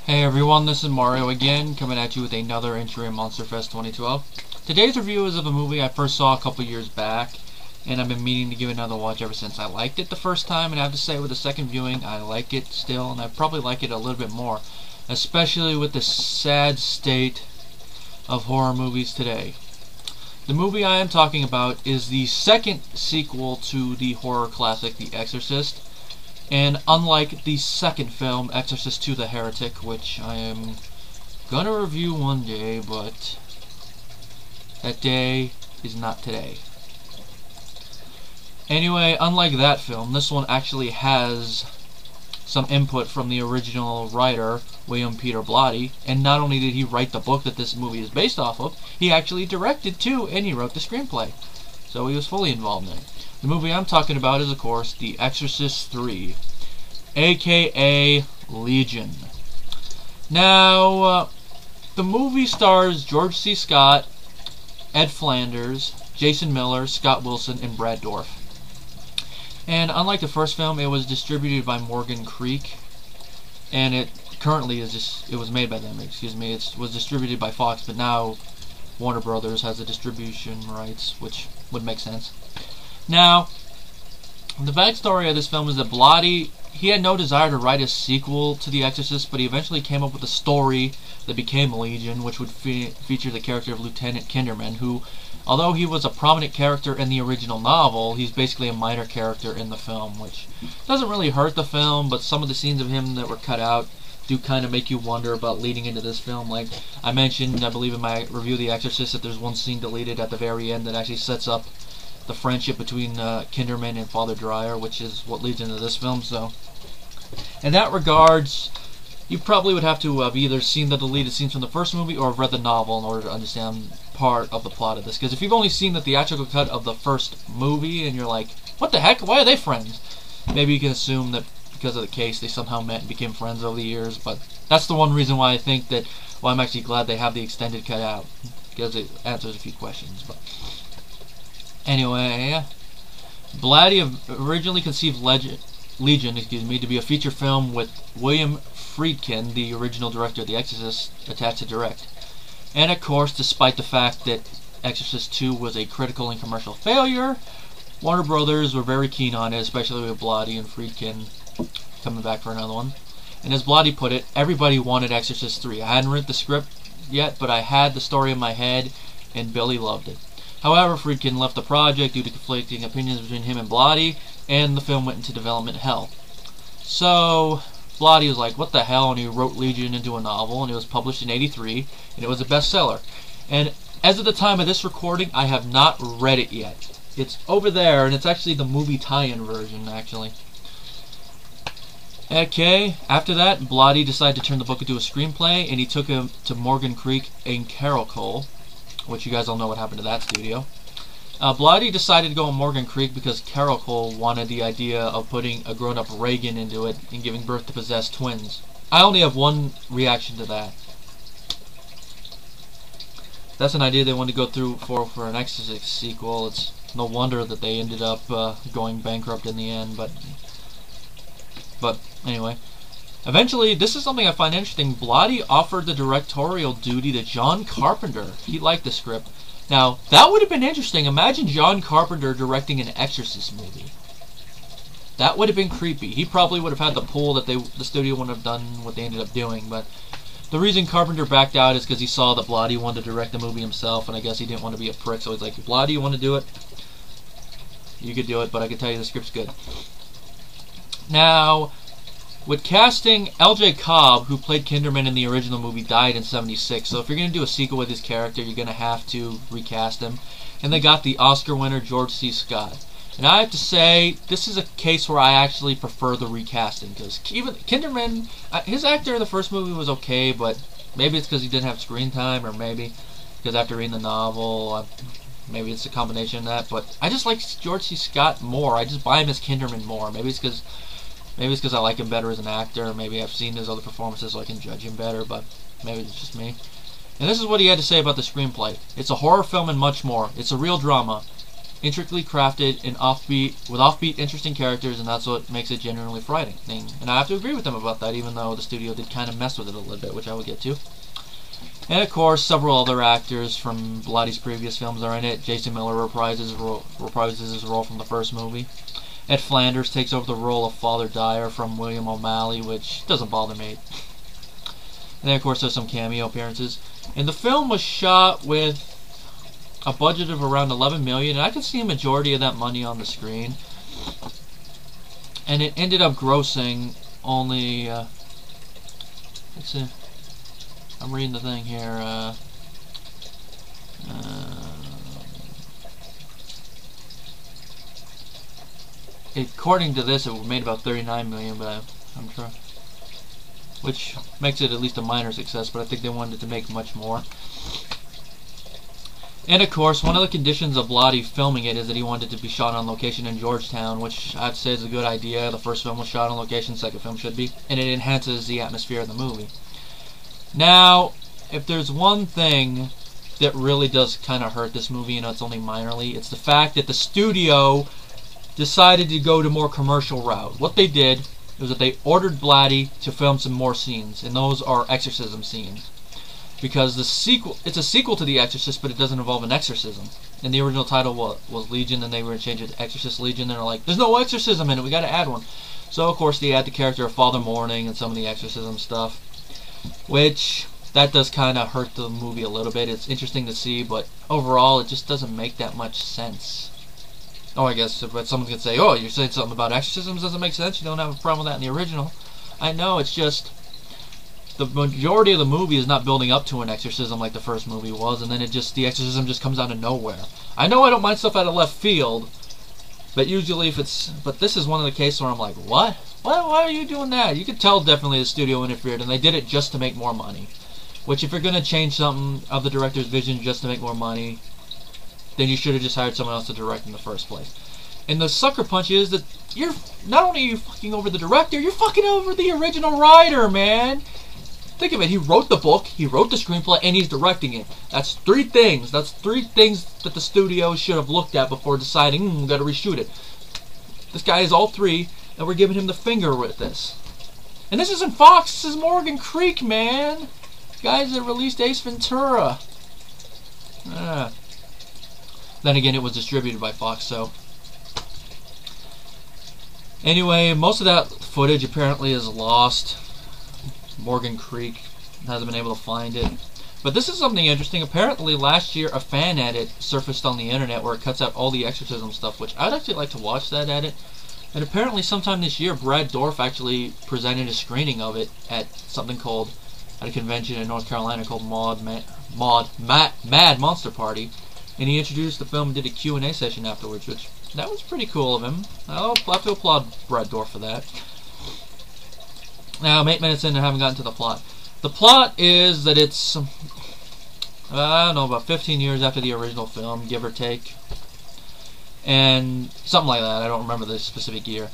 Hey everyone, this is Mario again, coming at you with another entry in Monster Fest 2012. Today's review is of a movie I first saw a couple years back, and I've been meaning to give it another watch ever since. I liked it the first time, and I have to say with the second viewing, I like it still, and I probably like it a little bit more, especially with the sad state of horror movies today. The movie I am talking about is the second sequel to the horror classic The Exorcist. And unlike the second film, Exorcist II, the Heretic, which I am gonna review one day, but that day is not today. Anyway, unlike that film, this one actually has some input from the original writer, William Peter Blatty, and not only did he write the book that this movie is based off of, he actually directed too, and he wrote the screenplay. So he was fully involved in it. The movie I'm talking about is, of course, The Exorcist III, aka Legion. Now, the movie stars George C. Scott, Ed Flanders, Jason Miller, Scott Wilson, and Brad Dourif. And unlike the first film, it was distributed by Morgan Creek, and it currently is it was made by them, excuse me. It was distributed by Fox, but now Warner Brothers has the distribution rights, which would make sense. Now, the backstory of this film is that Blatty, he had no desire to write a sequel to The Exorcist, but he eventually came up with a story that became Legion, which would feature the character of Lieutenant Kinderman, who, although he was a prominent character in the original novel, he's basically a minor character in the film, which doesn't really hurt the film, but some of the scenes of him that were cut out do kind of make you wonder about leading into this film. Like I mentioned, I believe in my review of The Exorcist, that there's one scene deleted at the very end that actually sets up the friendship between Kinderman and Father Dreyer, which is what leads into this film. So, in that regards, you probably would have to have either seen the deleted scenes from the first movie or have read the novel in order to understand part of the plot of this. Because if you've only seen the theatrical cut of the first movie and you're like, what the heck, why are they friends? Maybe you can assume that because of the case they somehow met and became friends over the years, but that's the one reason why I think that, well, I'm actually glad they have the extended cut out, because it answers a few questions. But anyway, Blatty originally conceived Legion, to be a feature film with William Friedkin, the original director of The Exorcist, attached to direct. And of course, despite the fact that Exorcist II was a critical and commercial failure, Warner Brothers were very keen on it, especially with Blatty and Friedkin coming back for another one. And as Blatty put it, everybody wanted Exorcist III. I hadn't written the script yet, but I had the story in my head, and Billy loved it. However, Friedkin left the project due to conflicting opinions between him and Blatty, and the film went into development hell. So, Blatty was like, what the hell, and he wrote Legion into a novel, and it was published in '83, and it was a bestseller. And as of the time of this recording, I have not read it yet. It's over there, and it's actually the movie tie-in version, actually. Okay, after that, Blatty decided to turn the book into a screenplay, and he took him to Morgan Creek and Carol, which you guys all know what happened to that studio. Blatty decided to go on Morgan Creek because Carol wanted the idea of putting a grown-up Reagan into it and giving birth to possessed twins. I only have one reaction to that. That's an idea they wanted to go through for an Exorcist sequel. It's no wonder that they ended up going bankrupt in the end, but anyway. Eventually, this is something I find interesting, Blatty offered the directorial duty to John Carpenter. He liked the script. Now, that would have been interesting. Imagine John Carpenter directing an Exorcist movie. That would have been creepy. He probably would have had the pull that the studio wouldn't have done what they ended up doing, but the reason Carpenter backed out is because he saw that Blatty wanted to direct the movie himself, and I guess he didn't want to be a prick, so he's like, Blatty, you want to do it? You could do it, but I can tell you the script's good. Now, with casting, L.J. Cobb, who played Kinderman in the original movie, died in '76, so if you're going to do a sequel with his character, you're going to have to recast him. And they got the Oscar winner, George C. Scott. And I have to say, this is a case where I actually prefer the recasting, because even Kinderman, his actor in the first movie was okay, but maybe it's because he didn't have screen time, or maybe because after reading the novel, maybe it's a combination of that, but I just like George C. Scott more. I just buy him as Kinderman more. Maybe it's because I like him better as an actor. Maybe I've seen his other performances so I can judge him better, but maybe it's just me. And this is what he had to say about the screenplay. It's a horror film and much more. It's a real drama. intricately crafted and offbeat, interesting characters, and that's what makes it genuinely frightening. And I have to agree with them about that, even though the studio did kind of mess with it a little bit, which I will get to. And of course, several other actors from Blatty's previous films are in it. Jason Miller reprises his role from the first movie. Ed Flanders takes over the role of Father Dyer from William O'Malley, which doesn't bother me. And then, of course, there's some cameo appearances. And the film was shot with a budget of around $11 million, and I can see a majority of that money on the screen. And it ended up grossing only, let's see, I'm reading the thing here, according to this, it made about $39 million, but I'm sure, which makes it at least a minor success, but I think they wanted to make much more. And of course, one of the conditions of Blatty filming it is that he wanted it to be shot on location in Georgetown, which I'd say is a good idea. The first film was shot on location, the second film should be, and it enhances the atmosphere of the movie. Now, if there's one thing that really does kind of hurt this movie, it's only minorly, it's the fact that the studio decided to go to more commercial route. What they did was that they ordered Blatty to film some more scenes, and those are exorcism scenes. Because it's a sequel to The Exorcist, but it doesn't involve an exorcism. And the original title was Legion, and they were going to change it to Exorcist Legion, and they're like, there's no exorcism in it, we got to add one. So, of course, they add the character of Father Mourning and some of the exorcism stuff, which, that does kind of hurt the movie a little bit. It's interesting to see, but overall, it just doesn't make that much sense. Oh, I guess, but someone could say, oh, you're saying something about exorcisms doesn't make sense, you don't have a problem with that in the original. I know, it's just the majority of the movie is not building up to an exorcism like the first movie was, and then the exorcism just comes out of nowhere. I know I don't mind stuff out of left field, but usually but this is one of the cases where I'm like, what? Why are you doing that? You could tell definitely the studio interfered, and they did it just to make more money. Which, if you're going to change something of the director's vision just to make more money, then you should have just hired someone else to direct in the first place. And the sucker punch is that not only are you fucking over the director, you're fucking over the original writer, man! Think of it, he wrote the book, he wrote the screenplay, and he's directing it. That's three things. That's three things that the studio should have looked at before deciding, we gotta reshoot it. This guy is all three, and we're giving him the finger with this. And this isn't Fox, this is Morgan Creek, man! Guys that released Ace Ventura. Then again, it was distributed by Fox, so. Anyway, most of that footage apparently is lost. Morgan Creek hasn't been able to find it. But this is something interesting. Apparently last year a fan edit surfaced on the internet where it cuts out all the exorcism stuff, which I'd actually like to watch that edit. And apparently sometime this year Brad Dourif actually presented a screening of it at a convention in North Carolina called Mad Monster Party. And he introduced the film and did a Q&A session afterwards, which that was pretty cool of him. I'll have to applaud Brad Dourif for that. Now, I'm 8 minutes in and I haven't gotten to the plot. The plot is that it's, I don't know, about 15 years after the original film, give or take. And something like that, I don't remember the specific year.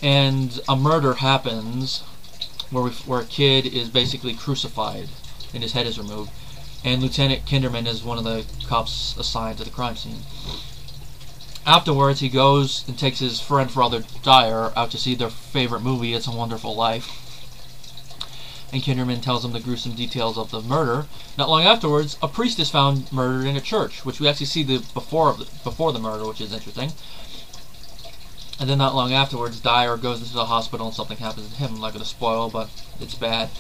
And a murder happens where a kid is basically crucified and his head is removed. And Lieutenant Kinderman is one of the cops assigned to the crime scene. Afterwards, he goes and takes his friend Father Dyer out to see their favorite movie, It's a Wonderful Life. And Kinderman tells him the gruesome details of the murder. Not long afterwards, a priest is found murdered in a church, which we actually see before the murder, which is interesting. And then not long afterwards, Dyer goes into the hospital and something happens to him. I'm not going to spoil, but it's bad.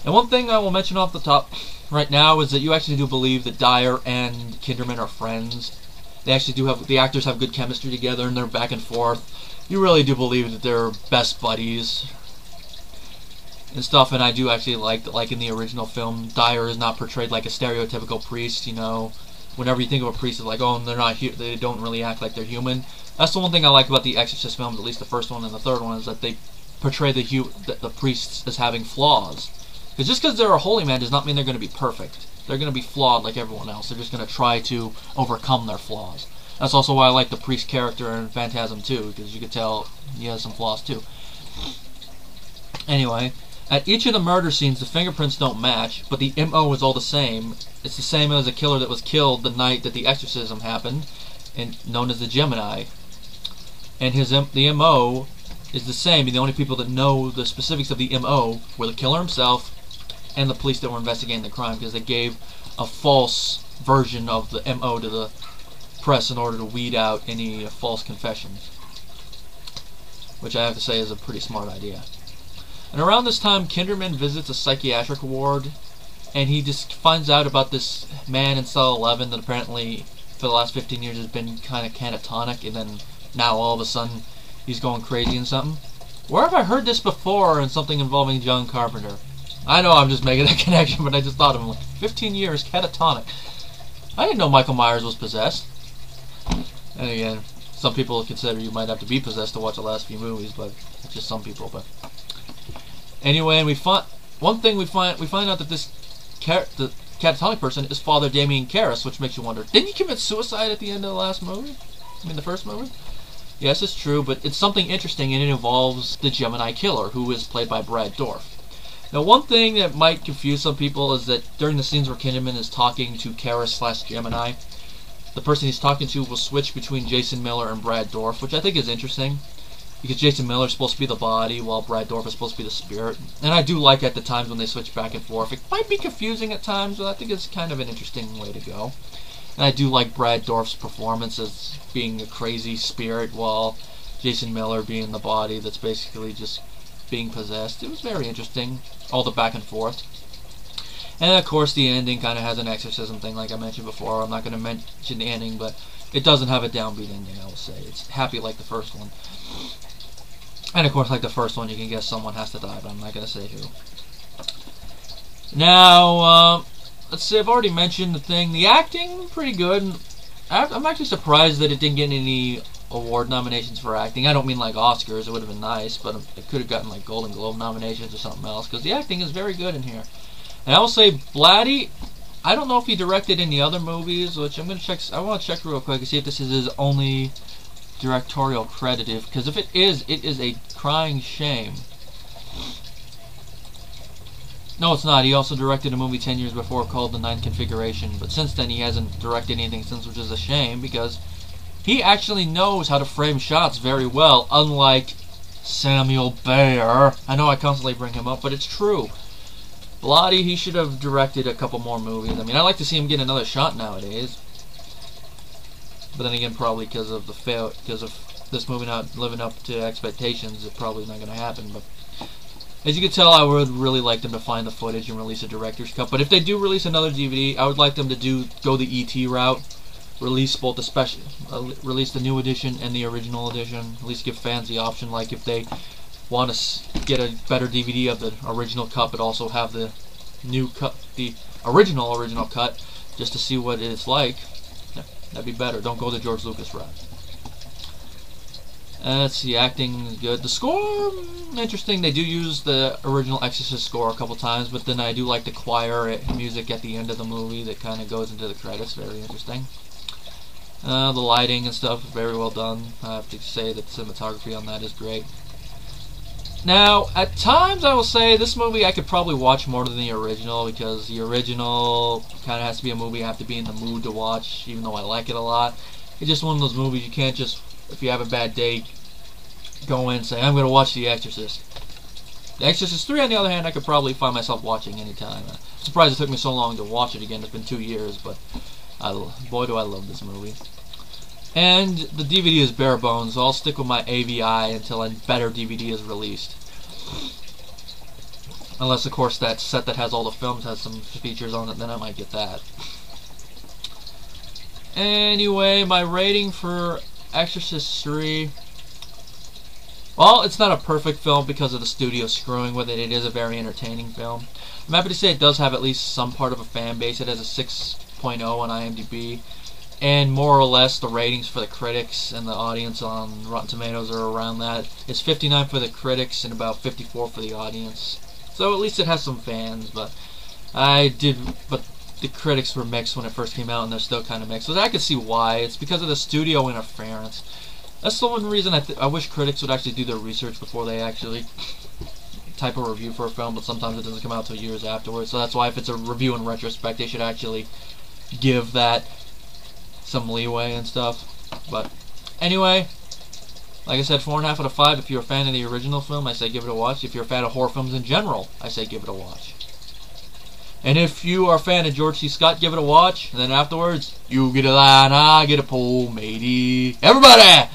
And one thing I will mention off the top right now is that you actually do believe that Dyer and Kinderman are friends. They actually do have, the actors have good chemistry together and they're back and forth. You really do believe that they're best buddies and stuff, and I do actually like that, like in the original film, Dyer is not portrayed like a stereotypical priest, you know. Whenever you think of a priest, it's like, oh, they don't really act like they're human. That's the one thing I like about the Exorcist films, at least the first one and the third one, is that they portray the priests as having flaws. Because just because they're a holy man does not mean they're going to be perfect. They're going to be flawed like everyone else. They're just going to try to overcome their flaws. That's also why I like the priest character in Phantasm 2, because you could tell he has some flaws too. Anyway, at each of the murder scenes, the fingerprints don't match, but the MO is all the same. It's the same as a killer that was killed the night that the exorcism happened. and known as the Gemini. And the MO is the same. The only people that know the specifics of the MO were the killer himself and the police that were investigating the crime, because they gave a false version of the MO to the press in order to weed out any false confessions, which I have to say is a pretty smart idea. And around this time, Kinderman visits a psychiatric ward, and he just finds out about this man in cell 11 that apparently for the last 15 years has been kind of catatonic, and then now all of a sudden he's going crazy and something. Where have I heard this before in something involving John Carpenter? I know I'm just making that connection, but I just thought of him, like, 15 years, catatonic. I didn't know Michael Myers was possessed. And again, some people consider you might have to be possessed to watch the last few movies, but it's just some people. But anyway, and we find out that the catatonic person is Father Damien Karras, which makes you wonder, didn't he commit suicide at the end of the last movie? I mean, the first movie? Yes, it's true, but it's something interesting, and it involves the Gemini killer, who is played by Brad Dourif. Now, one thing that might confuse some people is that during the scenes where Kinderman is talking to Karras/Gemini, the person he's talking to will switch between Jason Miller and Brad Dourif, which I think is interesting, because Jason Miller is supposed to be the body, while Brad Dourif is supposed to be the spirit. And I do like at the times when they switch back and forth. It might be confusing at times, but I think it's kind of an interesting way to go. And I do like Brad Dourif's performance as being a crazy spirit, while Jason Miller being the body that's basically just being possessed. It was very interesting, all the back and forth. And of course the ending kind of has an exorcism thing, like I mentioned before. I'm not going to mention the ending, but it doesn't have a downbeat ending, I will say. It's happy like the first one. And of course, like the first one, you can guess someone has to die, but I'm not going to say who. Now, let's see, I've already mentioned the thing. The acting, pretty good. I'm actually surprised that it didn't get any award nominations for acting. I don't mean like Oscars, it would have been nice, but it could have gotten like Golden Globe nominations or something else, because the acting is very good in here. And I will say, Blatty, I don't know if he directed any other movies, which I'm going to check. I want to check real quick and see if this is his only directorial credit, because if it is a crying shame. No, it's not. He also directed a movie 10 years before called The Ninth Configuration, but since then he hasn't directed anything since, which is a shame, because he actually knows how to frame shots very well, unlike Samuel Bayer. I know I constantly bring him up, but it's true. Blatty, he should have directed a couple more movies. I mean, I like to see him get another shot nowadays. But then again, probably because of this movie not living up to expectations, it's probably not going to happen. But as you can tell, I would really like them to find the footage and release a director's cut. But if they do release another DVD, I would like them to go the ET route. Release both the release the new edition and the original edition. At least give fans the option, like if they want to get a better DVD of the original cut, but also have the new cut, the original cut, just to see what it's like. Yeah, that'd be better. Don't go the George Lucas route. Let's see, acting is good. The score, interesting. They do use the original Exorcist score a couple times, but then I do like the choir music at the end of the movie that kind of goes into the credits. Very interesting. The lighting and stuff is very well done. I have to say that the cinematography on that is great. Now, at times I will say this movie I could probably watch more than the original, because the original kind of has to be a movie I have to be in the mood to watch, even though I like it a lot. It's just one of those movies you can't just, if you have a bad day, go in and say, I'm going to watch The Exorcist. The Exorcist III, on the other hand, I could probably find myself watching anytime. I'm surprised it took me so long to watch it again. It's been 2 years, but boy do I love this movie. And the DVD is bare bones, so I'll stick with my AVI until a better DVD is released. Unless, of course, that set that has all the films has some features on it, then I might get that. Anyway, my rating for Exorcist III... well, it's not a perfect film because of the studio screwing with it. It is a very entertaining film. I'm happy to say it does have at least some part of a fan base. It has a 6.0 on IMDb. And more or less the ratings for the critics and the audience on Rotten Tomatoes are around that. It's 59 for the critics and about 54 for the audience. So at least it has some fans, but the critics were mixed when it first came out, and they're still kind of mixed. So I can see why. It's because of the studio interference. That's the one reason I wish critics would actually do their research before they actually type a review for a film, but sometimes it doesn't come out until years afterwards. So that's why if it's a review in retrospect, they should actually give that some leeway and stuff. But anyway, like I said, 4.5 out of 5. If you're a fan of the original film, I say give it a watch. If you're a fan of horror films in general, I say give it a watch. And if you are a fan of George C. Scott, give it a watch. And then afterwards, you get a line, I get a pull, matey. Everybody!